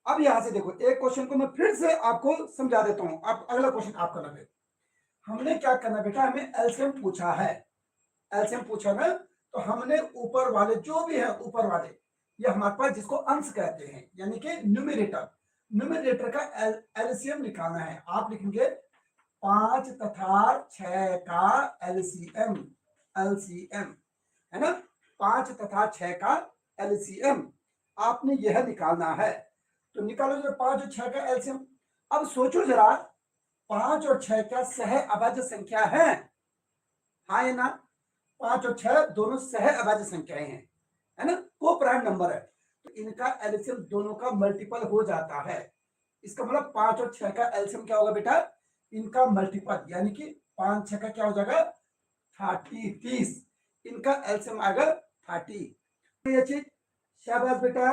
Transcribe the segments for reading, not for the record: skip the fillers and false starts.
अब यहां से देखो, एक क्वेश्चन को मैं फिर से आपको समझा देता हूं। अब अगला क्वेश्चन आप करना बेटा। हमने क्या करना बेटा, हमें एलसीएम पूछा है, एलसीएम पूछा ना, तो हमने ऊपर वाले जो भी है, ऊपर वाले ये हमारे पास जिसको अंश कहते हैं, यानी कि न्यूमरेटर, न्यूमरेटर का एलसीएम निकालना है। आप लिखेंगे 5 तथा 6 का एलसीएम, एलसीएम है ना, 5 तथा 6 का एलसीएम आपने यह निकालना है। तो निकालो जरा 5 और 6 का एलसीएम। अब सोचो जरा, 5 और 6 क्या सह अभाज्य संख्या है? हाँ या ना? 5 और 6 दोनों सह अभाज्य संख्याएं हैं, है ना, को प्राइम नंबर है, तो इनका एलसीएम दोनों का मल्टीपल हो जाता है। इसका मतलब 5 और 6 का एलसीएम क्या होगा बेटा, इनका मल्टीपल, यानी कि 5 6 का क्या हो जाएगा 30, 30, इनका एलसीएम आएगा 30। ये चीज शाबाश बेटा,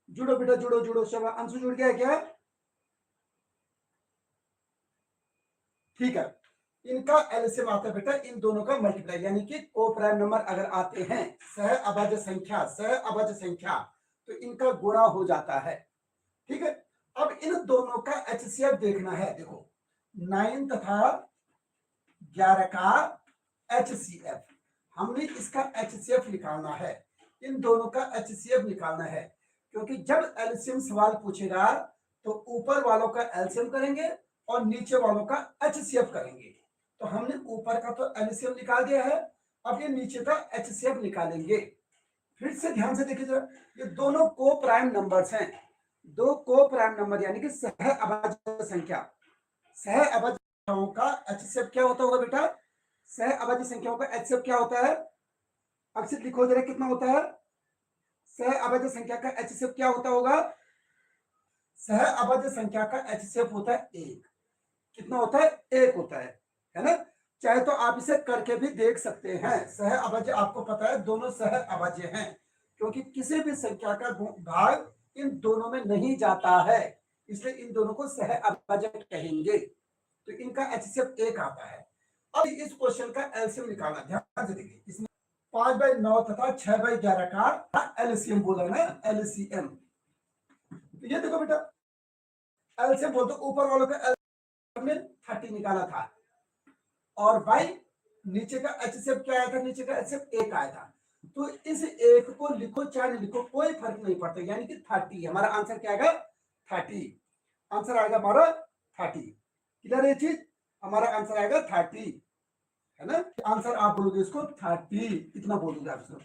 जुड़ो बेटा, जुड़ो जुड़ो, शाबाश, अंशु जुड़ गया क्या? ठीक है, इनका एलसीएम आता है बेटा इन दोनों का मल्टीप्लाई, यानी कि को प्राइम नंबर अगर आते हैं, सह अभाज्य संख्या, सह अभाज्य संख्या, तो इनका गुणा हो जाता है। ठीक है, अब इन दोनों का एचसीएफ देखना है। देखो 9 तथा 11 का एचसीएफ, हमने इसका एचसीएफ निकालना है, इन दोनों का एचसीएफ निकालना है, क्योंकि जब एलसीएम सवाल पूछेगा तो ऊपर वालों का एलसीएम करेंगे और नीचे वालों का एचसीएफ करेंगे। तो हमने ऊपर का तो एलसीएम निकाल दिया है, अब ये नीचे का एचसीएफ निकालेंगे। फिर से ध्यान से देखिए जरा, ये दोनों को प्राइम नंबर्स हैं, दो को प्राइम नंबर, यानी कि सह अभाज्य संख्या, सह अभाज्य संख्याओं का एचसीएफ क्या होता होगा बेटा, सह अभाज्य संख्याओं का एचसीएफ क्या होता है? अक्षित लिखो जरा, कितना होता है सह अभाज्य संख्या का एचसीएफ? क्या होता होगा? सह अभाज्य संख्या का एचसीएफ होता है 1। कितना होता है? 1 होता है ना। चाहे तो आप इसे करके भी देख सकते हैं। सह अभाज्य आपको पता है दोनों सह अभाज्य हैं, क्योंकि किसी भी संख्या का भाग इन दोनों में नहीं जाता है, इसलिए इन दोनों को सह अभाज्य कहेंगे। तो इनका एचसीएफ 1 आता है। अब इस क्वेश्चन का एलसीएम निकालना, ध्यान से देखिए, इसमें 5/9 तथा 6/11 का एलसीएम बोला ना, एलसीएम। तो ये देखो बेटा, एलसीएम बोलते ऊपर वालों का हमने 30 निकाला था, और भाई नीचे का एचसीएफ क्या आया था? नीचे का एचसीएफ 1 आया था। तो इस 1 को लिखो चाहे नहीं लिखो कोई फर्क नहीं पड़ता, यानी कि 30। हमारा आंसर क्या आएगा? 30। आंसर आएगा हमारा 30। क्लियर है चीज? हमारा आंसर आएगा 30, है ना। आंसर आप बोलोगे इसको 30, इतना बोलोगे आप इसको।